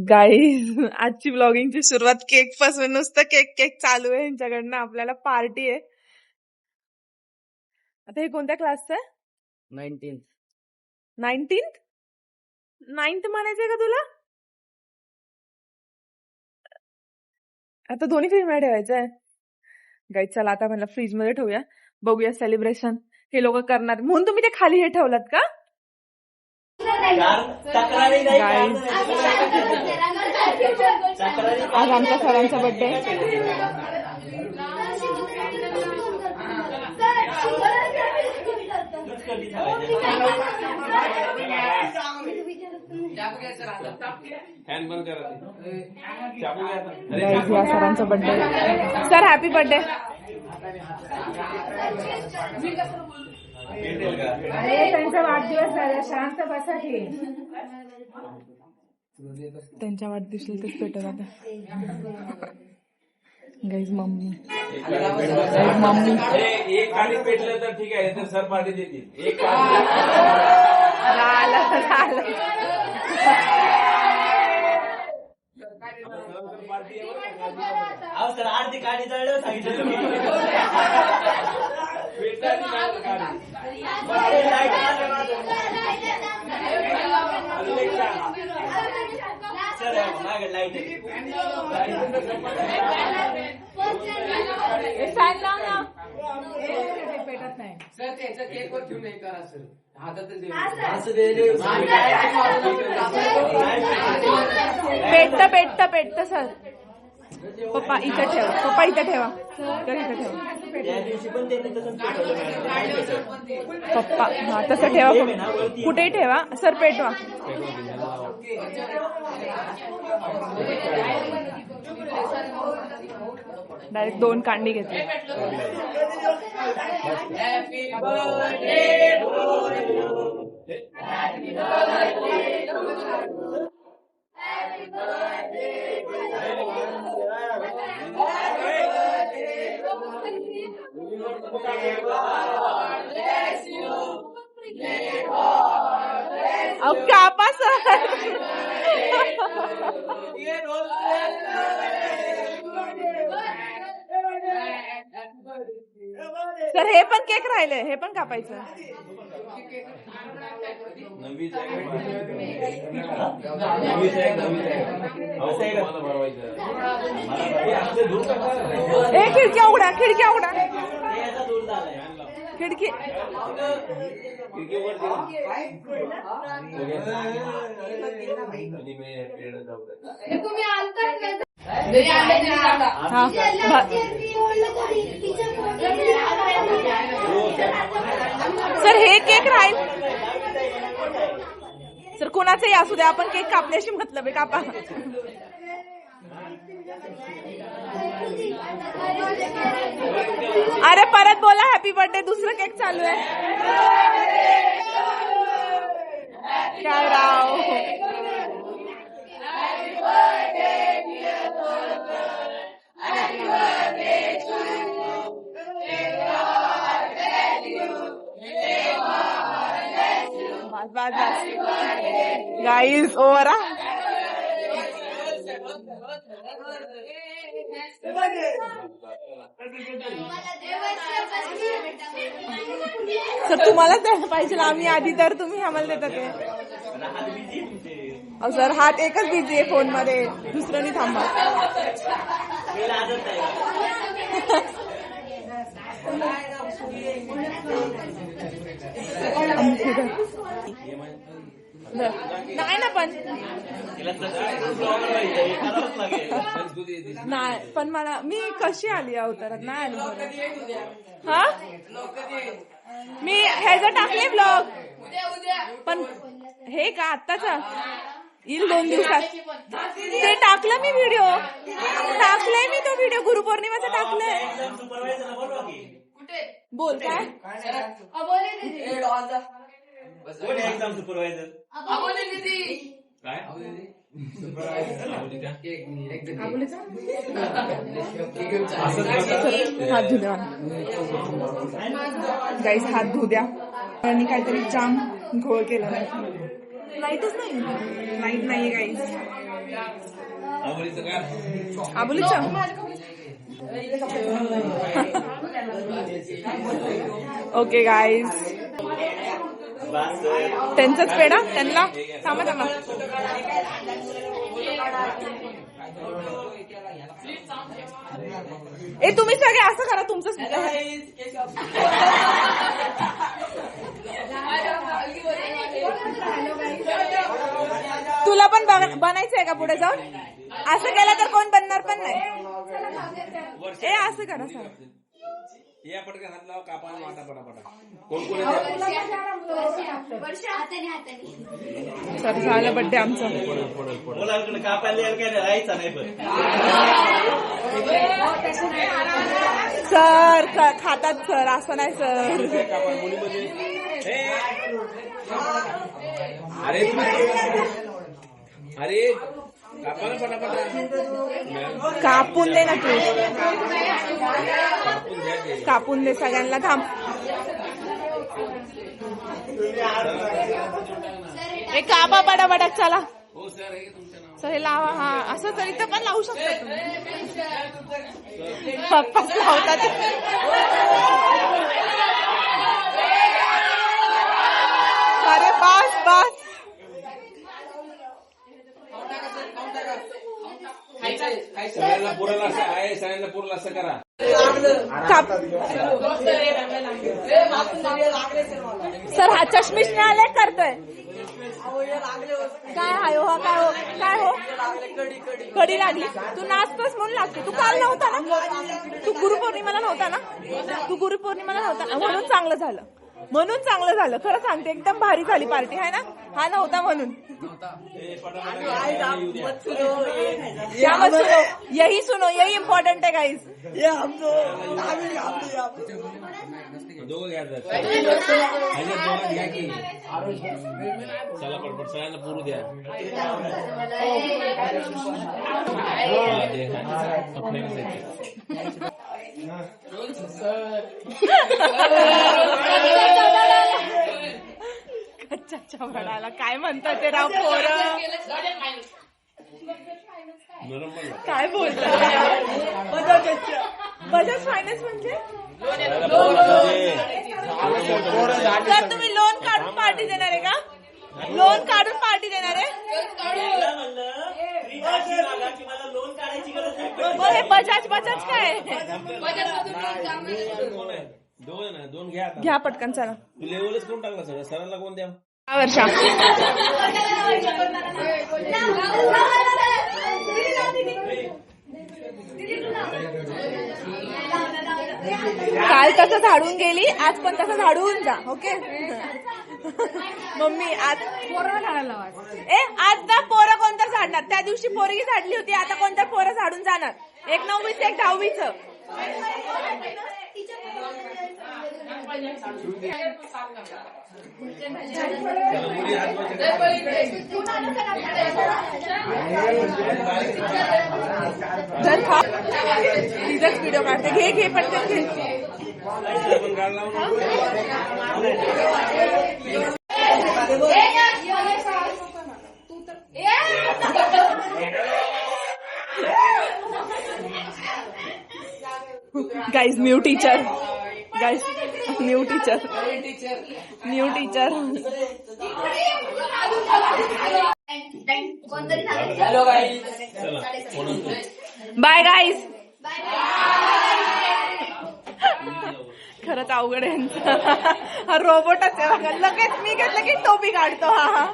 Guys आजची ब्लॉगिंगची सुरुवात cake पासून, नुसतं केक केक चालू आहे यांच्याकडनं. आपल्याला पार्टी आहे. आता हे कोणत्या क्लासचं आहे? 19th म्हणायचंय का तुला? आता दोन्ही फ्रीज मध्ये ठेवायचंय. गाईज चला आता मला फ्रीज मध्ये ठेवूया, बघूया सेलिब्रेशन हे लोक करणार. म्हणून तुम्ही ते खाली हे ठेवलात का? आज आमच्या सरांचा बर्थडे. सरांचा बर्थडे. Sir happy birthday. त्यांचा वाढदिवस झाला, शांत बसा की. त्यांच्या वाढदिवसाला तेच पेटत आता. गाईज मम्मी एक काडी पेटलं तर ठीक आहे, तर सर पार्टी देतील. एक सर आरती काढी जळलं सांगितलं. पेटत नाही सर, त्याचा केक वर ठेवून नाही करा सर. पेटत सर. पप्पा इथं ठेवा, पप्पा इथं ठेवा, तर इथं ठेवा. पप्पा हा तसं ठेवा, कुठेही ठेवा सर. पेटवा. डायरेक्ट 2 कांडी घेतली. कापा सर. हे पण केक राहिले, हे पण कापायचं. खिडक्या उघडा, खिडक्या उघडा, खिडकी. सर हे केक राहील सर. कोणाचंही असू द्या, आपण केक कापण्याशी मतलब आहे. कापा. अरे परत बोला हॅपी बर्थडे. दुसरं केक चालू आहे. काय राव. बस गाईज ओव्हर. सर तुम्हालाच द्यायला पाहिजे, आम्ही आधी तर तुम्ही आम्हाला देतात ते. सर हात एकच बिझी आहे फोन मध्ये, दुसरं नाही. थांबा. नाही ना पण नाही, पण मला मी कशी आली अवतारात नाही आली. हा मी ह्याचं टाकले ब्लॉग, पण हे का आत्ताचा येईल 2 दिवसात. ते टाकलं मी व्हिडिओ, टाकलंय मी तो व्हिडिओ. गुरुपौर्णिमेचा टाकलंय. बोल काय. एक्झाम सुपरवायझर काय हात धुद्या गाईस, हात धुद्या. आणि काहीतरी जाम घोळ केला नाही. लाईटच नाही, लाईट नाहीये गाईस. आंबोलीचं का आबुलीचं ओके गाईज त्यांचाच पेढा त्यांना थांबा थांबा ए तुम्ही सगळे असं करा तुमचं तुला पण बनायचंय का पुढे जाऊन असं केलं तर कोण बनणार पण नाही ए असं करा सर या पटकन हात लावा कापा वाटा पटापटा कोण कोण सर झालं बड्डे आमचं मुलांकडे कापायला यायला काय राहायचं नाही पण सर खातात सर असं नाही सर अरे अरे कापा ना पटापटा कापून दे ना तू कापून घ्या ते कापून दे सगळ्यांना थांब हे कापा पटापटा चला हो सर हे तुमचं नाव सर हे लावा हा असं तर इथं पण लावू शकता तुम्ही पप्पाच लावतात अरे बस बस सगळ्यांना पुरल असं आहे सगळ्यांना पुरल असं करा काप सर हा चष्मीश न्यायालय करतोय काय हाय हो काय हो काय हो कडी लागली तू नाचतोस म्हणून लागते तू काल नव्हता ना तू गुरुपौर्णिमेला नव्हता ना तू गुरुपौर्णिमेला नव्हता ना म्हणून चांगलं झालं खरं सांगते एकदम भारी झाली पार्टी आहे ना हा नव्हता म्हणून यही सुनो यही इम्पॉर्टंट है गाइस दोघं घ्या घ्या की चला पटपट सगळ्यांना पुरू द्या कच्च्या वडाला काय म्हणतात ते राव पोरं काय बोलतात बजाज फायनान्स म्हणजे तर तुम्ही लोन काढून पार्टी देणार आहे का लोन काढून पार्टी देणार आहे लोन काढायची गरज हो हे बजाज काय दोन घ्या आता. घ्या पटकन चला तू लेवलच करून टाकला सगळं सरांना कोण द्या वर्षा काल तसं झाडून गेली आज पण तसं झाडून जा ओके मम्मी आज आज ना पोरं कोणतं झाडणार त्या दिवशी पोरगी झाडली होती आता कोणतं पोरं झाडून जाणार एक 9वीचं एक 10वीचं तिथंच व्हिडिओ काढते घे पटकन घे guys new teacher hello guys bye guys खरंच अवघड आहे हा रोबोटच आहे लगेच मी घेतलं की टोपी काढतो हा